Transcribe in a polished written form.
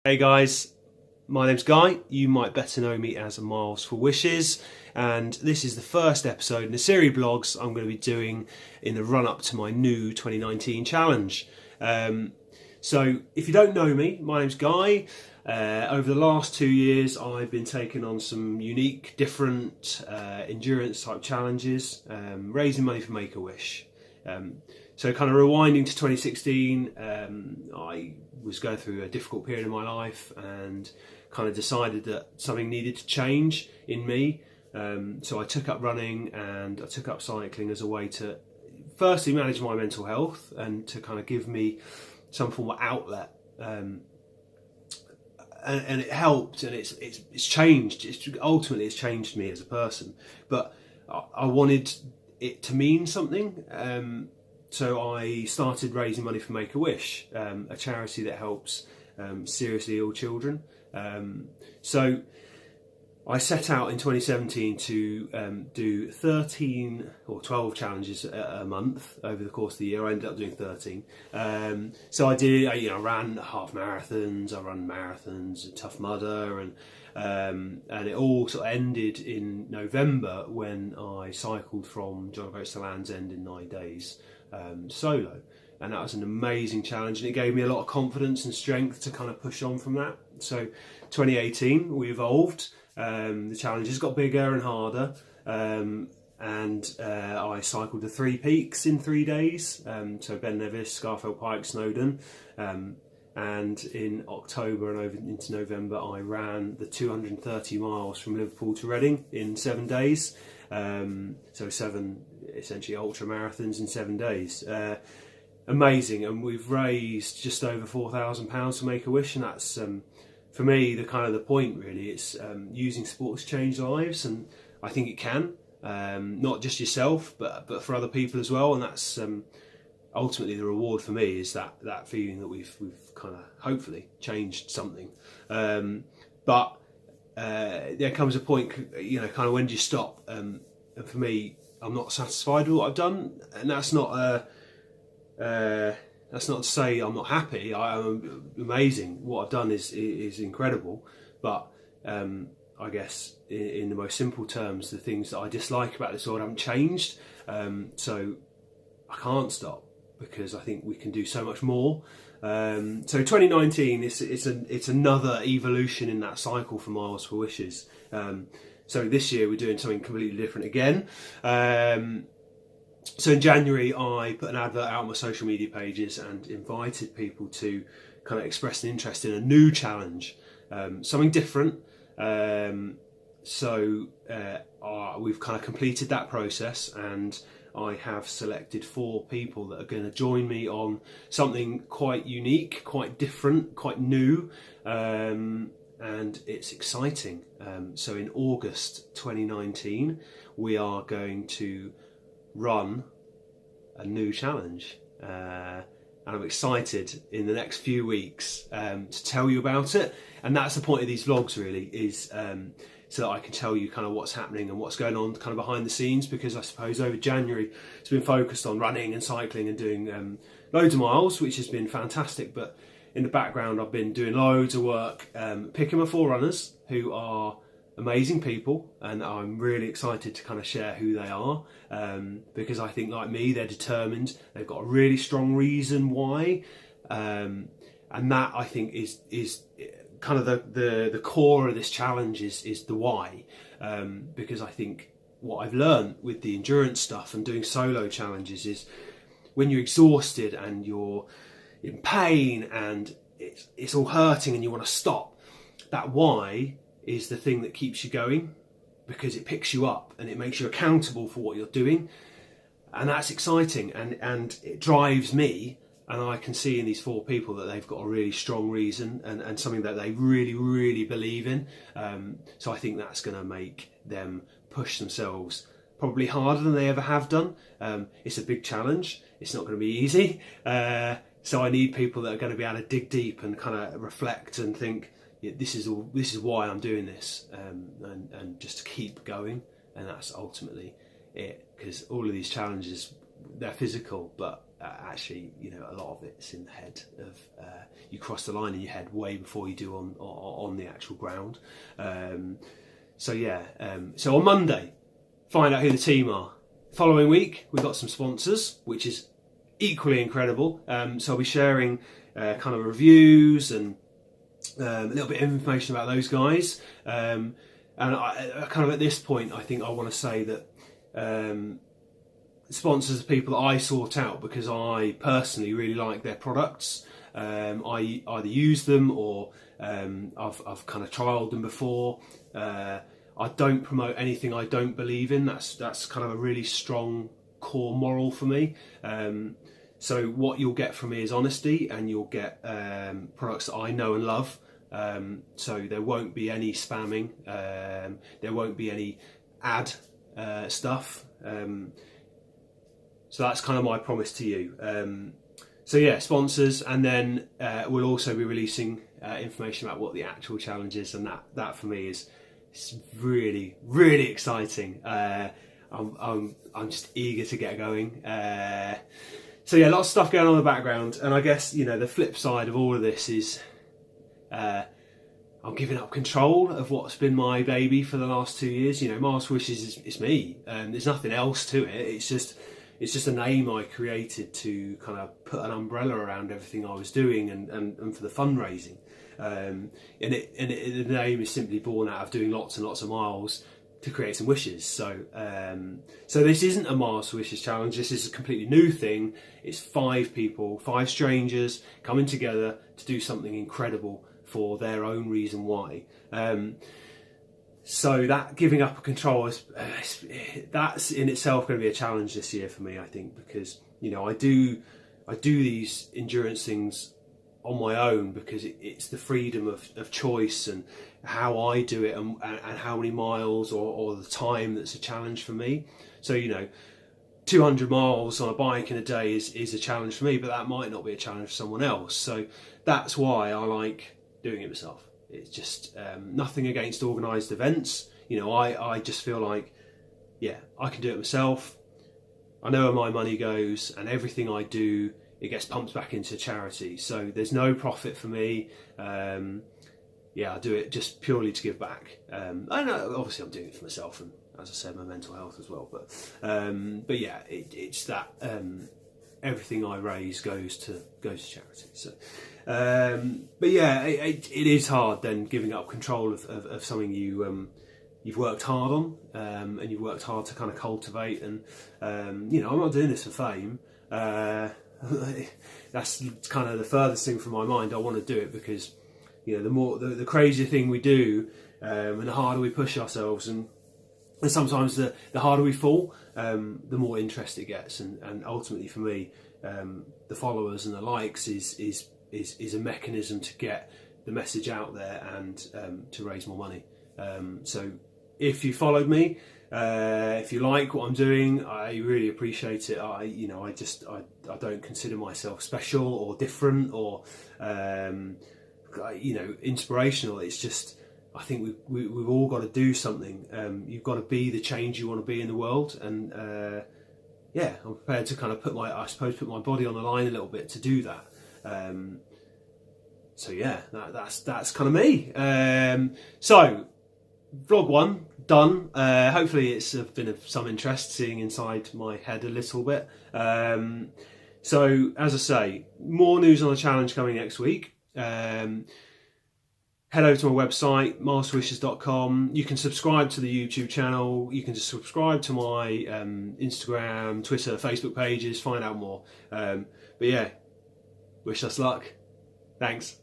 Hey guys, my name's Guy. You might better know me as Miles for Wishes, and this is the first episode in a series of blogs I'm going to be doing in the run-up to my new 2019 challenge. So if you don't know me, my name's Guy. Over the last 2 years I've been taking on some unique, different endurance type challenges, raising money for Make-A-Wish. So kind of rewinding to 2016, I was going through a difficult period in my life and kind of decided that something needed to change in me. So I took up running and I took up cycling as a way to firstly manage my mental health and to kind of give me some form of outlet. And it helped, and it's changed. Ultimately it's changed me as a person, but I wanted it to mean something. So I started raising money for Make-A-Wish, a charity that helps seriously ill children. So I set out in 2017 to do 13 or 12 challenges a month over the course of the year. I ended up doing 13. So I did, I ran half marathons, I ran marathons, Tough Mudder, and it all sort of ended in November when I cycled from John O'Groats to Land's End in 9 days. Solo, and that was an amazing challenge, and it gave me a lot of confidence and strength to kind of push on from that. So 2018 we evolved, the challenges got bigger and harder, and I cycled the 3 peaks in 3 days, so Ben Nevis, Scarfell Pike, Snowdon, and in October and over into November I ran the 230 miles from Liverpool to Reading in 7 days. So 7 essentially ultra marathons in 7 days. Amazing, and we've raised just over £4,000 for Make-A-Wish, and that's for me the point really. It's using sport to change lives, and I think it can, not just yourself but for other people as well, and that's ultimately the reward for me, is that feeling that we've kind of hopefully changed something. But there comes a point, kind of when do you stop? And for me, I'm not satisfied with what I've done, and that's not to say I'm not happy. I'm amazing. What I've done is incredible, but I guess in the most simple terms, the things that I dislike about this world haven't changed. So I can't stop, because I think we can do so much more. So 2019, it's another evolution in that cycle for Miles for Wishes. So this year we're doing something completely different again. So in January I put an advert out on my social media pages and invited people to kind of express an interest in a new challenge, something different. So we've kind of completed that process, and I have selected 4 people that are going to join me on something quite unique, quite different, quite new, and it's exciting. So in August 2019 we are going to run a new challenge, and I'm excited in the next few weeks to tell you about it. And that's the point of these vlogs really, is so that I can tell you kind of what's happening and what's going on kind of behind the scenes, because I suppose over January it's been focused on running and cycling and doing loads of miles, which has been fantastic, but in the background I've been doing loads of work picking my forerunners, who are amazing people, and I'm really excited to kind of share who they are, because I think, like me, they're determined, they've got a really strong reason why, and that I think is kind of the core of this challenge is the why, because I think what I've learned with the endurance stuff and doing solo challenges is when you're exhausted and you're in pain and it's all hurting and you want to stop, that why is the thing that keeps you going, because it picks you up and it makes you accountable for what you're doing, and that's exciting, and it drives me. And I can see in these 4 people that they've got a really strong reason and something that they really, really believe in. So I think that's going to make them push themselves probably harder than they ever have done. It's a big challenge. It's not going to be easy. So I need people that are going to be able to dig deep and kind of reflect and think, yeah, this is why I'm doing this, and just to keep going. And that's ultimately it, because all of these challenges, they're physical, but actually, you know, a lot of it's in the head. Of you cross the line in your head way before you do on the actual ground. So on Monday, find out who the team are. Following week, we've got some sponsors, which is equally incredible. So I'll be sharing kind of reviews and a little bit of information about those guys. And I kind of at this point, I think I want to say that sponsors are people that I sort out because I personally really like their products. I either use them or I've kind of trialled them before. I don't promote anything I don't believe in. That's kind of a really strong core moral for me. So what you'll get from me is honesty, and you'll get products that I know and love. So there won't be any spamming. There won't be any ad stuff. So that's kind of my promise to you. So yeah, sponsors, and then we'll also be releasing information about what the actual challenge is, and that for me is really, really exciting. I'm just eager to get going. So yeah, lots of stuff going on in the background, and I guess, you know, the flip side of all of this is I'm giving up control of what's been my baby for the last 2 years. You know, Mars Wishes is me, and there's nothing else to it. It's just a name I created to kind of put an umbrella around everything I was doing and for the fundraising. And the name is simply born out of doing lots and lots of miles to create some wishes. So this isn't a Mars Wishes challenge. This is a completely new thing. It's 5 people, 5 strangers coming together to do something incredible for their own reason why. So that giving up control that's in itself going to be a challenge this year for me, I think, because, you know, I do these endurance things on my own because it's the freedom of choice and how I do it and how many miles or the time that's a challenge for me. So, you know, 200 miles on a bike in a day is a challenge for me, but that might not be a challenge for someone else. So that's why I like doing it myself. It's just nothing against organised events. You know, I just feel like, yeah, I can do it myself. I know where my money goes, and everything I do, it gets pumped back into charity. So there's no profit for me. Yeah, I do it just purely to give back. I know, obviously I'm doing it for myself and, as I said, my mental health as well. But yeah, it's that everything I raise goes to charity. So, but yeah, it is hard then giving up control of something you've worked hard on, and you've worked hard to kind of cultivate. And you know, I'm not doing this for fame. That's kind of the furthest thing from my mind. I want to do it because, you know, the crazier thing we do, and the harder we push ourselves, and sometimes the harder we fall, the more interest it gets, and ultimately for me, the followers and the likes is a mechanism to get the message out there and to raise more money. So if you followed me, if you like what I'm doing, I really appreciate it. I don't consider myself special or different or inspirational. It's just, I think we've all got to do something. You've got to be the change you want to be in the world, and yeah, I'm prepared to kind of put my body on the line a little bit to do that. So yeah, that's kind of me. So vlog 1 done. Hopefully it's been of some interest, seeing inside my head a little bit. So as I say, more news on the challenge coming next week. Head over to my website, marswishes.com. You can subscribe to the YouTube channel. You can just subscribe to my Instagram, Twitter, Facebook pages, find out more. But yeah, wish us luck. Thanks.